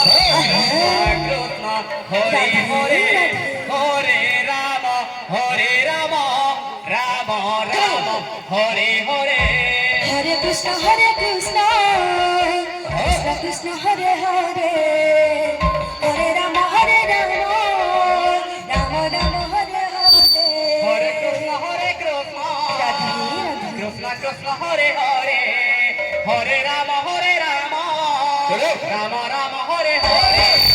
Krishna Hare Hare Hare Ram Hare Ram Ram Ram Hare Hare Hare Krishna Krishna Krishna Hare Hare Hare Ram Ram Ram Hare Hare Hare Krishna Krishna Krishna Hare Hare Hare Ram Ram Ram Hare Hare